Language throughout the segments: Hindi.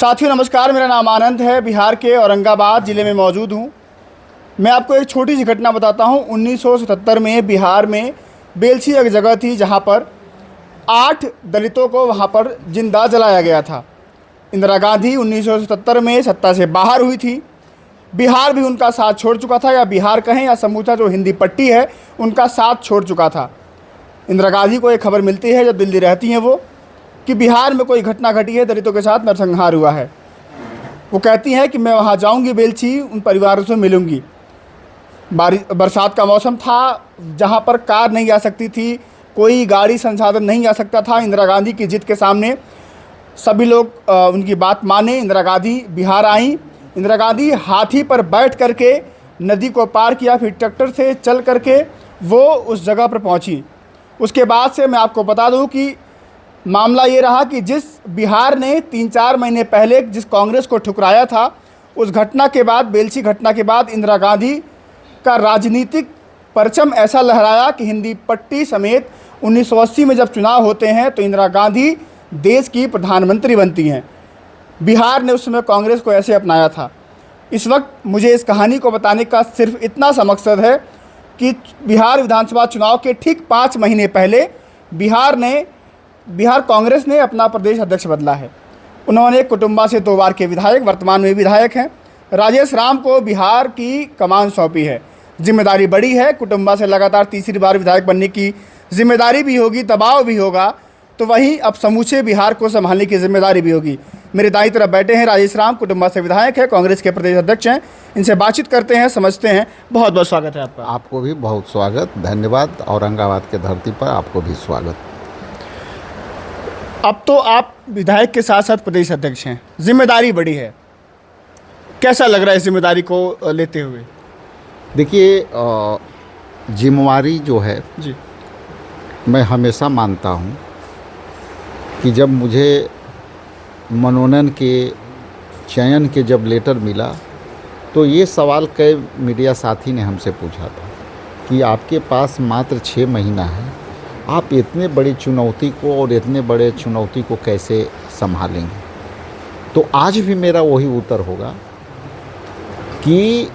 साथियों नमस्कार, मेरा नाम आनंद है। बिहार के औरंगाबाद ज़िले में मौजूद हूँ। मैं आपको एक छोटी सी घटना बताता हूँ। 1977 में बिहार में बेलछी एक जगह थी जहाँ पर 8 दलितों को वहाँ पर जिंदा जलाया गया था। इंदिरा गांधी 1977 में सत्ता से बाहर हुई थी। बिहार भी उनका साथ छोड़ चुका था, या बिहार कहें या समूचा जो हिंदी पट्टी है उनका साथ छोड़ चुका था। इंदिरा गांधी को एक खबर मिलती है जब दिल्ली रहती हैं वो, कि बिहार में कोई घटना घटी है, दलितों के साथ नरसंहार हुआ है। वो कहती हैं कि मैं वहाँ जाऊँगी बेलछी, उन परिवारों से मिलूँगी। बरसात का मौसम था, जहाँ पर कार नहीं आ सकती थी, कोई गाड़ी संसाधन नहीं आ सकता था। इंदिरा गांधी की जिद के सामने सभी लोग उनकी बात माने। इंदिरा गांधी बिहार आई। इंदिरा गांधी हाथी पर बैठ करके नदी को पार किया, फिर ट्रैक्टर से चल करके वो उस जगह पर पहुंची। उसके बाद से मैं आपको बता दूं कि मामला ये रहा कि जिस बिहार ने 3-4 महीने पहले जिस कांग्रेस को ठुकराया था, उस घटना के बाद, बेलछी घटना के बाद इंदिरा गांधी का राजनीतिक परचम ऐसा लहराया कि हिंदी पट्टी समेत 1980 में जब चुनाव होते हैं तो इंदिरा गांधी देश की प्रधानमंत्री बनती हैं। बिहार ने उस समय कांग्रेस को ऐसे अपनाया था। इस वक्त मुझे इस कहानी को बताने का सिर्फ इतना सा मकसद है कि बिहार विधानसभा चुनाव के ठीक 5 महीने पहले बिहार कांग्रेस ने अपना प्रदेश अध्यक्ष बदला है। उन्होंने कुटुंबा से 2 बार के विधायक, वर्तमान में विधायक हैं, राजेश राम को बिहार की कमान सौंपी है। जिम्मेदारी बड़ी है। कुटुंबा से लगातार तीसरी बार विधायक बनने की जिम्मेदारी भी होगी, दबाव भी होगा, तो वहीं अब समूचे बिहार को संभालने की जिम्मेदारी भी होगी। मेरे दाईं तरफ बैठे हैं राजेश राम, कुटुंबा से विधायक है, कांग्रेस के प्रदेश अध्यक्ष हैं। इनसे बातचीत करते हैं, समझते हैं। बहुत बहुत स्वागत है आपका। आपको भी बहुत स्वागत, धन्यवाद। औरंगाबाद के धरती पर आपको भी स्वागत। अब तो आप विधायक के साथ साथ प्रदेश अध्यक्ष हैं, जिम्मेदारी बड़ी है। कैसा लग रहा है इस जिम्मेदारी को लेते हुए? देखिए, जिम्मेवारी जो है जी, मैं हमेशा मानता हूँ कि जब मुझे मनोनयन के चयन के जब लेटर मिला तो ये सवाल कई मीडिया साथी ने हमसे पूछा था कि आपके पास मात्र 6 महीना है, आप इतने बड़ी चुनौती को और इतने बड़े चुनौती को कैसे संभालेंगे? तो आज भी मेरा वही उत्तर होगा कि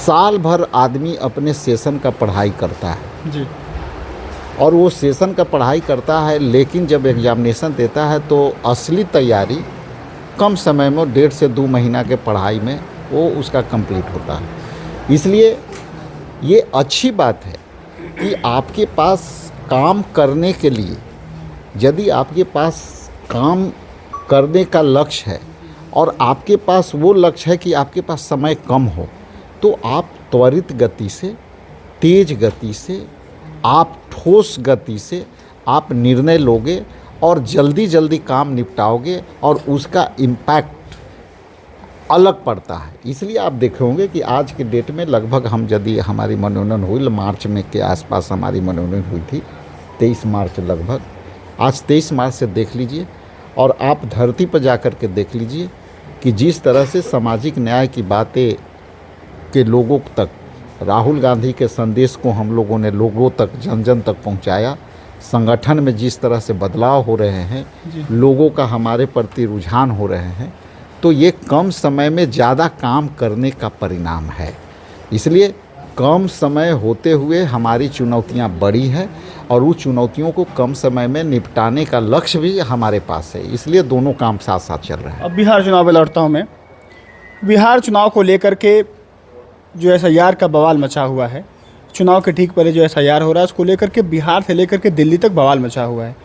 साल भर आदमी अपने सेशन का पढ़ाई करता है जी, और वो सेशन का पढ़ाई करता है, लेकिन जब एग्जामिनेशन देता है तो असली तैयारी कम समय में 1.5 से 2 महीना के पढ़ाई में वो उसका कंप्लीट होता है। इसलिए ये अच्छी बात है कि आपके पास काम करने के लिए, यदि आपके पास काम करने का लक्ष्य है और आपके पास वो लक्ष्य है कि आपके पास समय कम हो, तो आप त्वरित गति से, तेज गति से, आप ठोस गति से आप निर्णय लोगे और जल्दी जल्दी काम निपटाओगे और उसका इम्पैक्ट अलग पड़ता है। इसलिए आप देखे होंगे कि आज के डेट में लगभग हम, यदि हमारी मनोनयन हुई मार्च में के आसपास हमारी मनोनयन हुई थी, 23 मार्च लगभग, आज 23 मार्च से देख लीजिए और आप धरती पर जा कर के देख लीजिए कि जिस तरह से सामाजिक न्याय की बातें के लोगों तक, राहुल गांधी के संदेश को हम लोगों ने लोगों तक, जन जन तक पहुंचाया। संगठन में जिस तरह से बदलाव हो रहे हैं, लोगों का हमारे प्रति रुझान हो रहे हैं, तो ये कम समय में ज़्यादा काम करने का परिणाम है। इसलिए कम समय होते हुए हमारी चुनौतियां बड़ी हैं और उस चुनौतियों को कम समय में निपटाने का लक्ष्य भी हमारे पास है। इसलिए दोनों काम साथ साथ चल रहे हैं। अब बिहार चुनाव में लौटता हूँ मैं। बिहार चुनाव को लेकर के जो SIR का बवाल मचा हुआ है, चुनाव के ठीक पहले जो SIR हो रहा है, उसको लेकर के बिहार से लेकर के दिल्ली तक बवाल मचा हुआ है।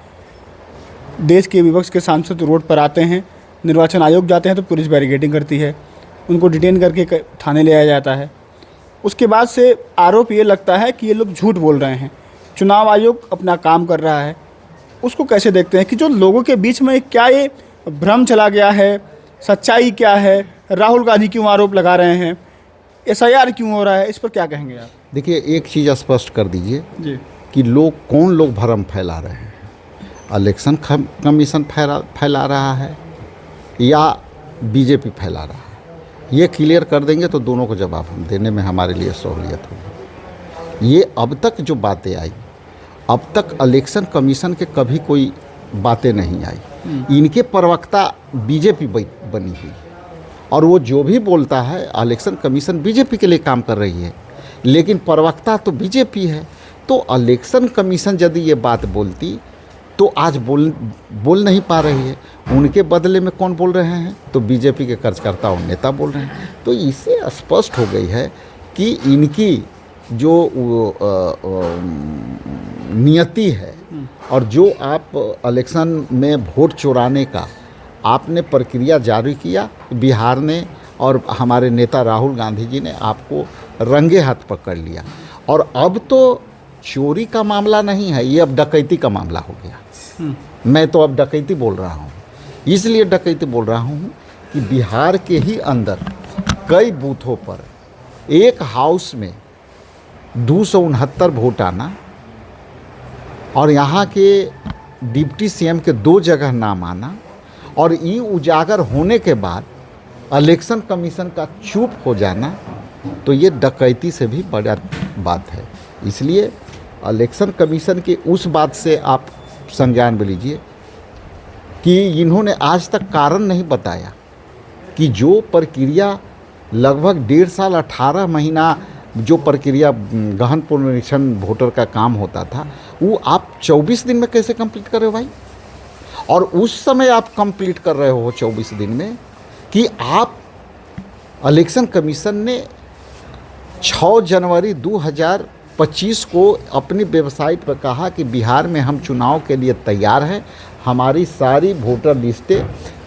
देश के विपक्ष के सांसद रोड पर आते हैं, निर्वाचन आयोग जाते हैं तो पुलिस बैरिकेडिंग करती है, उनको डिटेन करके थाने ले आया जाता है। उसके बाद से आरोप ये लगता है कि ये लोग झूठ बोल रहे हैं, चुनाव आयोग अपना काम कर रहा है। उसको कैसे देखते हैं कि जो लोगों के बीच में क्या ये भ्रम चला गया है, सच्चाई क्या है, राहुल गांधी क्यों आरोप लगा रहे हैं, SIR क्यों हो रहा है, इस पर क्या कहेंगे आप? देखिए, एक चीज़ स्पष्ट कर दीजिए जी, कि कौन लोग भ्रम फैला रहे हैं। इलेक्शन कमीशन फैला रहा है या बीजेपी फैला रहा है, ये क्लियर कर देंगे तो दोनों को जवाब हम देने में हमारे लिए सहूलियत होगी। ये अब तक जो बातें आई, अब तक इलेक्शन कमीशन के कभी कोई बातें नहीं आई। इनके प्रवक्ता बीजेपी बनी हुई है और वो जो भी बोलता है, इलेक्शन कमीशन बीजेपी के लिए काम कर रही है, लेकिन प्रवक्ता तो बीजेपी है। तो इलेक्शन कमीशन यदि ये बात बोलती तो आज बोल नहीं पा रही है। उनके बदले में कौन बोल रहे हैं? तो बीजेपी के कार्यकर्ता और नेता बोल रहे हैं। तो इससे स्पष्ट हो गई है कि इनकी जो नियति है और जो आप इलेक्शन में वोट चुराने का आपने प्रक्रिया जारी किया, बिहार ने और हमारे नेता राहुल गांधी जी ने आपको रंगे हाथ पकड़ लिया। और अब तो चोरी का मामला नहीं है, ये अब डकैती का मामला हो गया। मैं तो अब डकैती बोल रहा हूँ, इसलिए डकैती बोल रहा हूँ कि बिहार के ही अंदर कई बूथों पर एक हाउस में 269 वोट आना और यहाँ के डिप्टी सीएम के 2 जगह नाम आना और ये उजागर होने के बाद इलेक्शन कमीशन का चुप हो जाना, तो ये डकैती से भी बड़ा बात है। इसलिए इलेक्शन कमीशन की उस बात से आप संज्ञान में लीजिए कि इन्होंने आज तक कारण नहीं बताया कि जो प्रक्रिया लगभग 1.5 साल 18 महीना जो प्रक्रिया गहन पुनरीक्षण वोटर का काम होता था, वो आप 24 दिन में कैसे कंप्लीट कर रहे हो भाई? और उस समय आप कंप्लीट कर रहे हो 24 दिन में कि आप इलेक्शन कमीशन ने 6 जनवरी 2025 को अपनी वेबसाइट पर कहा कि बिहार में हम चुनाव के लिए तैयार हैं, हमारी सारी वोटर लिस्टें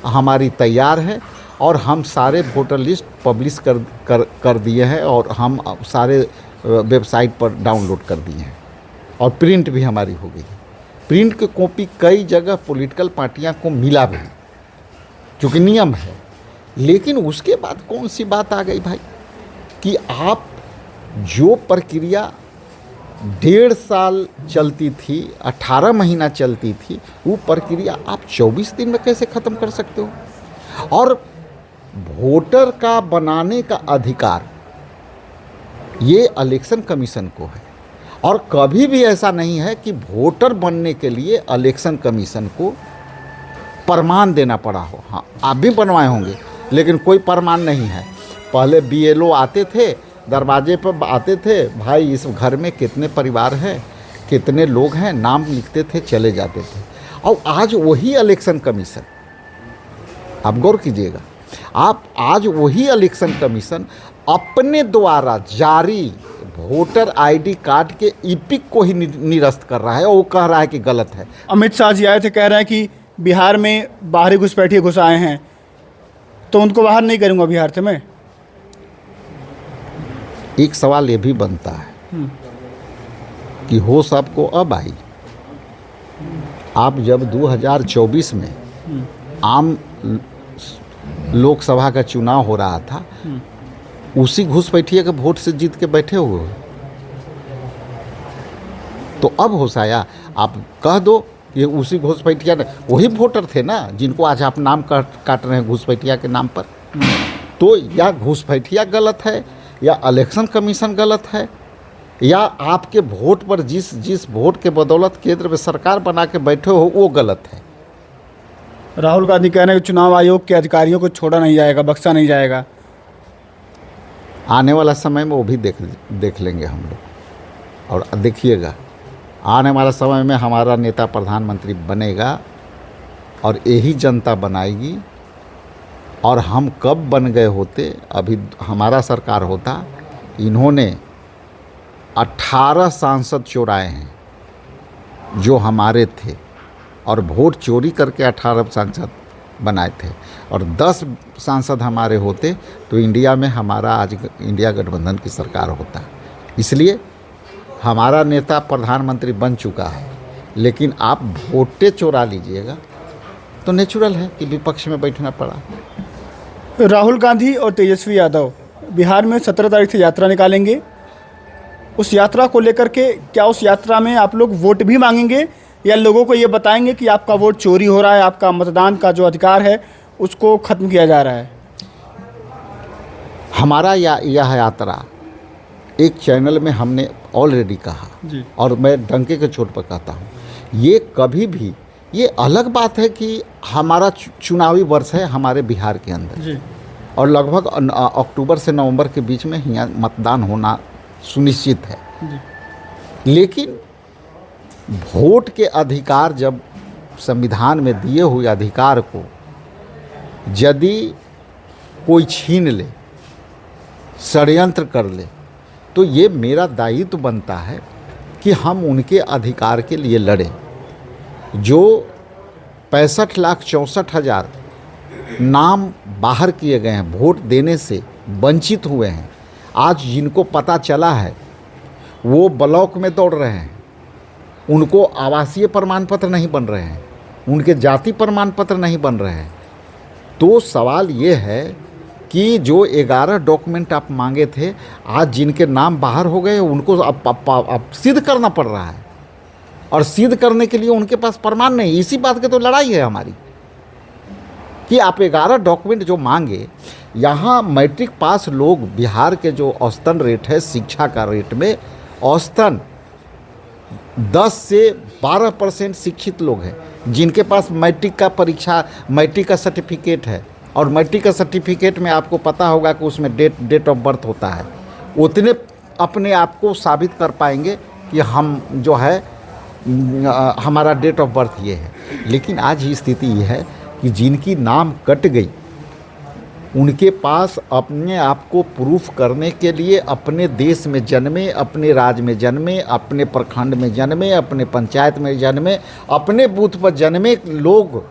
हमारी तैयार हैं और हम सारे वोटर लिस्ट पब्लिश कर दिए हैं और हम सारे वेबसाइट पर डाउनलोड कर दिए हैं और प्रिंट भी हमारी हो गई है। प्रिंट की कॉपी कई जगह पॉलिटिकल पार्टियां को मिला भी, चूँकि नियम है। लेकिन उसके बाद कौन सी बात आ गई भाई कि आप जो प्रक्रिया 1.5 साल चलती थी, 18 महीना चलती थी, वो प्रक्रिया आप 24 दिन में कैसे ख़त्म कर सकते हो? और वोटर का बनाने का अधिकार ये इलेक्शन कमीशन को है और कभी भी ऐसा नहीं है कि वोटर बनने के लिए इलेक्शन कमीशन को प्रमाण देना पड़ा हो। हाँ, आप भी बनवाए होंगे, लेकिन कोई प्रमाण नहीं है। पहले बीएलओ आते थे, दरवाजे पर आते थे, भाई इस घर में कितने परिवार हैं, कितने लोग हैं, नाम लिखते थे, चले जाते थे। और आज वही इलेक्शन कमीशन, आप गौर कीजिएगा, आप आज वही इलेक्शन कमीशन अपने द्वारा जारी वोटर आईडी कार्ड के ईपिक को ही निरस्त कर रहा है और वो कह रहा है कि गलत है। अमित शाह जी आए थे, कह रहे हैं कि बिहार में बाहरी घुसपैठिए घुस आए हैं, तो उनको बाहर नहीं करूँगा बिहार से मैं। एक सवाल ये भी बनता है कि होश आपको अब आई। आप जब 2024 में आम लोकसभा का चुनाव हो रहा था, उसी घुसपैठिए के वोट से जीत के बैठे हुए हो, तो अब होश आया। आप कह दो ये उसी घुसपैठिया ने, वही वोटर थे ना जिनको आज आप नाम काट रहे हैं घुसपैठिया के नाम पर। तो या घुसपैठिया गलत है, या इलेक्शन कमीशन गलत है, या आपके वोट पर जिस वोट के बदौलत केंद्र में सरकार बना के बैठे हो वो गलत है। राहुल गांधी कह रहे हैं कि चुनाव आयोग के अधिकारियों को छोड़ा नहीं जाएगा, बख्शा नहीं जाएगा। आने वाला समय में वो भी देख लेंगे हम लोग। और देखिएगा, आने वाला समय में हमारा नेता प्रधानमंत्री बनेगा और यही जनता बनाएगी। और हम कब बन गए होते, अभी हमारा सरकार होता, इन्होंने 18 सांसद चुराए हैं जो हमारे थे और वोट चोरी करके 18 सांसद बनाए थे। और 10 सांसद हमारे होते तो इंडिया में हमारा आज इंडिया गठबंधन की सरकार होता। इसलिए हमारा नेता प्रधानमंत्री बन चुका है, लेकिन आप वोटें चुरा लीजिएगा तो नेचुरल है कि विपक्ष में बैठना पड़ा। राहुल गांधी और तेजस्वी यादव बिहार में 17 तारीख से यात्रा निकालेंगे। उस यात्रा को लेकर के क्या उस यात्रा में आप लोग वोट भी मांगेंगे या लोगों को ये बताएंगे कि आपका वोट चोरी हो रहा है, आपका मतदान का जो अधिकार है उसको ख़त्म किया जा रहा है? हमारा यह यात्रा एक चैनल में हमने ऑलरेडी कहा जी। और मैं डंके के चोट पर कहता हूँ, ये कभी भी ये अलग बात है कि हमारा चुनावी वर्ष है हमारे बिहार के अंदर जी। और लगभग अक्टूबर से नवंबर के बीच में यहाँ मतदान होना सुनिश्चित है। जी। लेकिन वोट के अधिकार जब संविधान में दिए हुए अधिकार को यदि कोई छीन ले, षड्यंत्र कर ले, तो ये मेरा दायित्व बनता है कि हम उनके अधिकार के लिए लड़ें। जो 65,64,000 नाम बाहर किए गए हैं, वोट देने से वंचित हुए हैं, आज जिनको पता चला है वो ब्लॉक में दौड़ रहे हैं, उनको आवासीय प्रमाण पत्र नहीं बन रहे हैं, उनके जाति प्रमाण पत्र नहीं बन रहे हैं। तो सवाल ये है कि जो 11 डॉक्यूमेंट आप मांगे थे, आज जिनके नाम बाहर हो गए उनको अब सिद्ध करना पड़ रहा है, और सिद्ध करने के लिए उनके पास प्रमाण नहीं। इसी बात की तो लड़ाई है हमारी कि आप 11 डॉक्यूमेंट जो मांगे। यहाँ मैट्रिक पास लोग, बिहार के जो औसतन रेट है शिक्षा का रेट में, औसतन 10 से 12% शिक्षित लोग हैं जिनके पास मैट्रिक का परीक्षा, मैट्रिक का सर्टिफिकेट है। और मैट्रिक का सर्टिफिकेट में आपको पता होगा कि उसमें डेट ऑफ बर्थ होता है। उतने अपने आप को साबित कर पाएंगे कि हम जो है हमारा डेट ऑफ बर्थ ये है। लेकिन आज ही स्थिति ये है कि जिनकी नाम कट गई उनके पास अपने आप को प्रूफ करने के लिए अपने देश में जन्मे, अपने राज्य में जन्मे, अपने प्रखंड में जन्मे, अपने पंचायत में जन्मे, अपने बूथ पर जन्मे लोग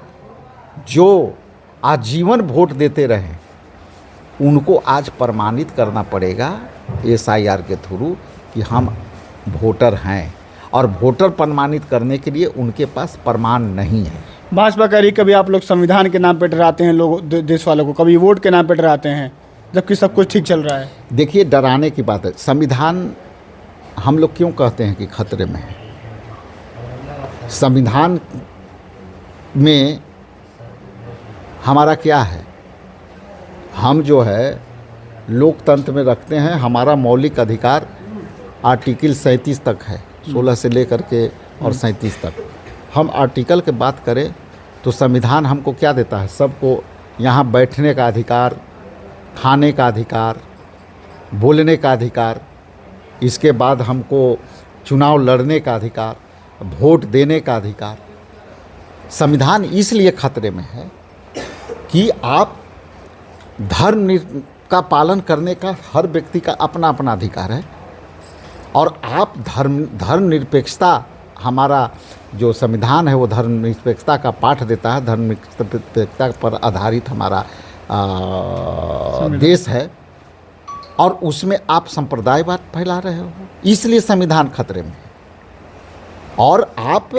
जो आजीवन वोट देते रहे, उनको आज प्रमाणित करना पड़ेगा SIR के थ्रू कि हम वोटर हैं। और वोटर प्रमाणित करने के लिए उनके पास प्रमाण नहीं है। भाजपा कह रही कभी आप लोग संविधान के नाम पे डराते हैं लोग, देश वालों को, कभी वोट के नाम पे डराते हैं, जबकि सब कुछ ठीक चल रहा है। देखिए, डराने की बात है। संविधान हम लोग क्यों कहते हैं कि खतरे में है? संविधान में हमारा क्या है? हम जो है लोकतंत्र में रखते हैं, हमारा मौलिक अधिकार आर्टिकल 37 तक है, 16 से लेकर के और 37 तक। हम आर्टिकल की बात करें तो संविधान हमको क्या देता है? सबको यहाँ बैठने का अधिकार, खाने का अधिकार, बोलने का अधिकार, इसके बाद हमको चुनाव लड़ने का अधिकार, वोट देने का अधिकार। संविधान इसलिए खतरे में है कि आप धर्म का पालन करने का हर व्यक्ति का अपना अपना अधिकार है, और आप धर्मनिरपेक्षता, हमारा जो संविधान है वो धर्मनिरपेक्षता का पाठ देता है। धर्मनिरपेक्षता पर आधारित हमारा देश है, और उसमें आप संप्रदायवाद फैला रहे हो, इसलिए संविधान खतरे में है। और आप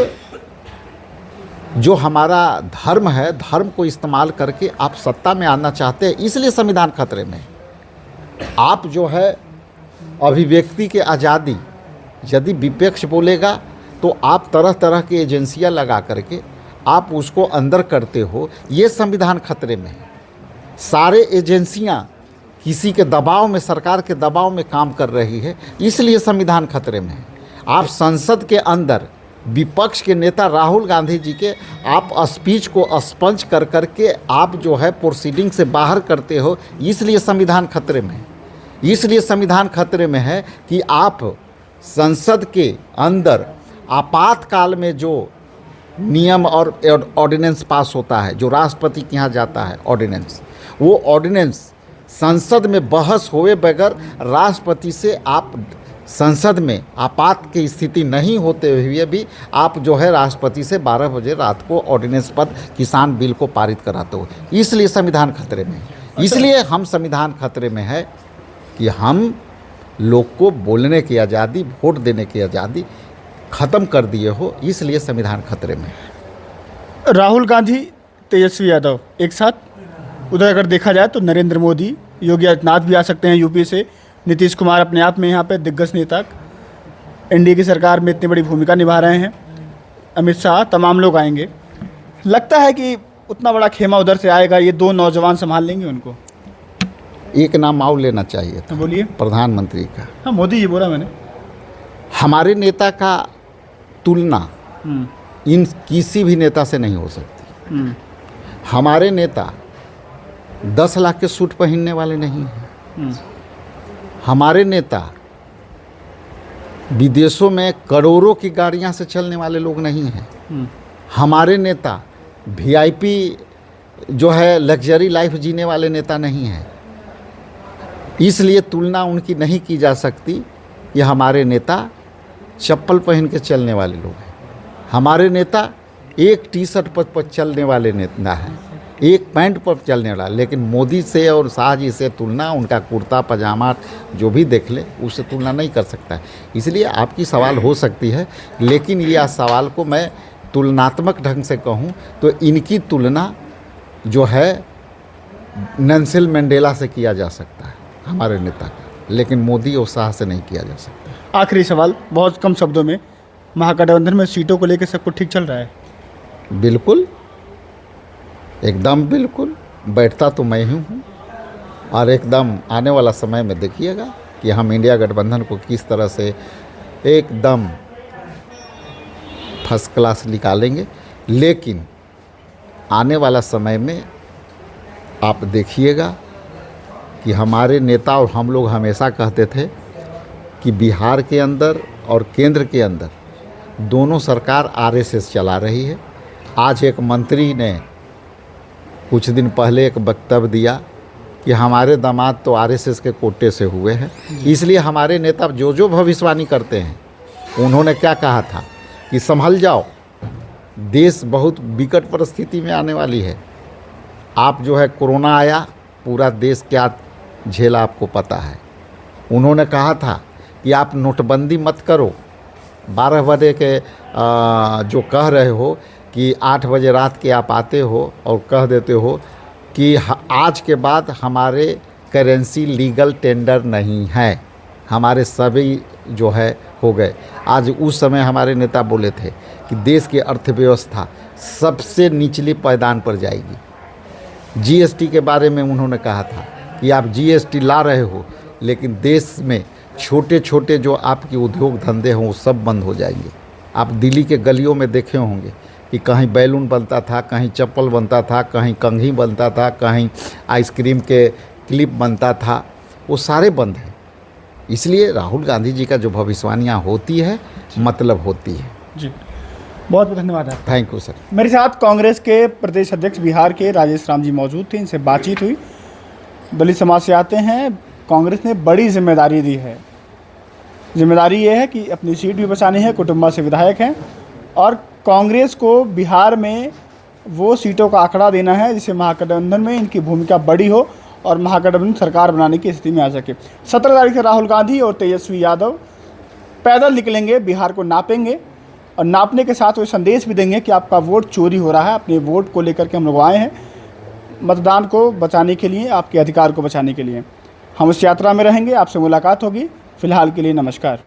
जो हमारा धर्म है, धर्म को इस्तेमाल करके आप सत्ता में आना चाहते हैं, इसलिए संविधान खतरे में है। आप जो है अभिव्यक्ति की आज़ादी, यदि विपक्ष बोलेगा तो आप तरह तरह की एजेंसियां लगा करके आप उसको अंदर करते हो, ये संविधान खतरे में है। सारे एजेंसियां किसी के दबाव में, सरकार के दबाव में काम कर रही है, इसलिए संविधान खतरे में है। आप संसद के अंदर विपक्ष के नेता राहुल गांधी जी के आप स्पीच को स्पंज कर करके आप जो है प्रोसीडिंग से बाहर करते हो, इसलिए संविधान खतरे में है। इसलिए संविधान खतरे में है कि आप संसद के अंदर आपातकाल में जो नियम और ऑर्डिनेंस पास होता है, जो राष्ट्रपति के यहाँ जाता है ऑर्डिनेंस, वो ऑर्डिनेंस संसद में बहस हुए बगैर राष्ट्रपति से आप संसद में आपात की स्थिति नहीं होते हुए भी आप जो है राष्ट्रपति से 12 बजे रात को ऑर्डिनेंस पर किसान बिल को पारित कराते हो। इसलिए संविधान खतरे में है। इसलिए हम संविधान खतरे में है कि हम लोग को बोलने की आज़ादी, वोट देने की आज़ादी ख़त्म कर दिए हो, इसलिए संविधान खतरे में है। राहुल गांधी, तेजस्वी यादव एक साथ, उधर अगर देखा जाए तो नरेंद्र मोदी, योगी आदित्यनाथ भी आ सकते हैं यूपी से, नीतीश कुमार अपने आप में यहाँ पे दिग्गज नेता, एनडीए की सरकार में इतनी बड़ी भूमिका निभा रहे हैं, अमित शाह, तमाम लोग आएंगे। लगता है कि उतना बड़ा खेमा उधर से आएगा, ये दो नौजवान संभाल लेंगे उनको? एक नाम और लेना चाहिए था, बोलिए। प्रधानमंत्री का। हाँ, मोदी जी बोला मैंने। हमारे नेता का तुलना इन किसी भी नेता से नहीं हो सकती। हमारे नेता 10 लाख के सूट पहनने वाले नहीं हैं। हमारे नेता विदेशों में करोड़ों की गाड़ियां से चलने वाले लोग नहीं हैं। हमारे नेता वीआईपी जो है लग्जरी लाइफ जीने वाले नेता नहीं हैं। इसलिए तुलना उनकी नहीं की जा सकती। ये हमारे नेता चप्पल पहन के चलने वाले लोग हैं। हमारे नेता एक टी शर्ट पर चलने वाले नेता हैं, एक पैंट पर चलने वाला। लेकिन मोदी से और शाह जी से तुलना, उनका कुर्ता पजामा जो भी देख ले उससे तुलना नहीं कर सकता है। इसलिए आपकी सवाल हो सकती है, लेकिन यह सवाल को मैं तुलनात्मक ढंग से कहूँ तो इनकी तुलना जो है नेल्सन मंडेला से किया जा सकता है, हमारे नेता का, लेकिन मोदी और शाह से नहीं किया जा सकता। आखिरी सवाल बहुत कम शब्दों में, महागठबंधन में सीटों को लेकर सब कुछ ठीक चल रहा है? बिल्कुल, एकदम बिल्कुल। बैठता तो मैं ही हूँ और एकदम आने वाला समय में देखिएगा कि हम इंडिया गठबंधन को किस तरह से एकदम फर्स्ट क्लास निकालेंगे। लेकिन आने वाला समय में आप देखिएगा कि हमारे नेता और हम लोग हमेशा कहते थे कि बिहार के अंदर और केंद्र के अंदर दोनों सरकार आरएसएस चला रही है। आज एक मंत्री ने कुछ दिन पहले एक वक्तव्य दिया कि हमारे दामाद तो आरएसएस के कोटे से हुए हैं। इसलिए हमारे नेता जो भविष्यवाणी करते हैं, उन्होंने क्या कहा था कि संभल जाओ, देश बहुत विकट परिस्थिति में आने वाली है। आप जो है कोरोना आया, पूरा देश क्या झेला आपको पता है। उन्होंने कहा था कि आप नोटबंदी मत करो, 12 बजे के जो कह रहे हो कि 8 बजे रात के आप आते हो और कह देते हो कि आज के बाद हमारे करेंसी लीगल टेंडर नहीं है, हमारे सभी जो है हो गए। आज उस समय हमारे नेता बोले थे कि देश की अर्थव्यवस्था सबसे निचली पायदान पर जाएगी। जीएसटी के बारे में उन्होंने कहा था कि आप जीएसटी ला रहे हो, लेकिन देश में छोटे छोटे जो आपके उद्योग धंधे हों वो सब बंद हो जाएंगे। आप दिल्ली के गलियों में देखे होंगे कि कहीं बैलून बनता था, कहीं चप्पल बनता था, कहीं कंघी बनता था, कहीं आइसक्रीम के क्लिप बनता था, वो सारे बंद हैं। इसलिए राहुल गांधी जी का जो भविष्यवाणियाँ होती है मतलब होती है। जी, बहुत बहुत धन्यवाद आपका। Thank you sir. मेरे साथ कांग्रेस के प्रदेश अध्यक्ष बिहार के राजेश राम जी मौजूद थे, इनसे बातचीत हुई। दलित समाज से आते हैं, कांग्रेस ने बड़ी जिम्मेदारी दी है। जिम्मेदारी ये है कि अपनी सीट भी बचानी है, कुटुंबा से विधायक हैं, और कांग्रेस को बिहार में वो सीटों का आंकड़ा देना है जिससे महागठबंधन में इनकी भूमिका बड़ी हो और महागठबंधन सरकार बनाने की स्थिति में आ सके। 17 तारीख से राहुल गांधी और तेजस्वी यादव पैदल निकलेंगे, बिहार को नापेंगे और नापने के साथ वो संदेश भी देंगे कि आपका वोट चोरी हो रहा है। अपने वोट को लेकर के हम लोग आए हैं मतदान को बचाने के लिए, आपके अधिकार को बचाने के लिए। हम इस यात्रा में रहेंगे, आपसे मुलाकात होगी। फिलहाल के लिए नमस्कार।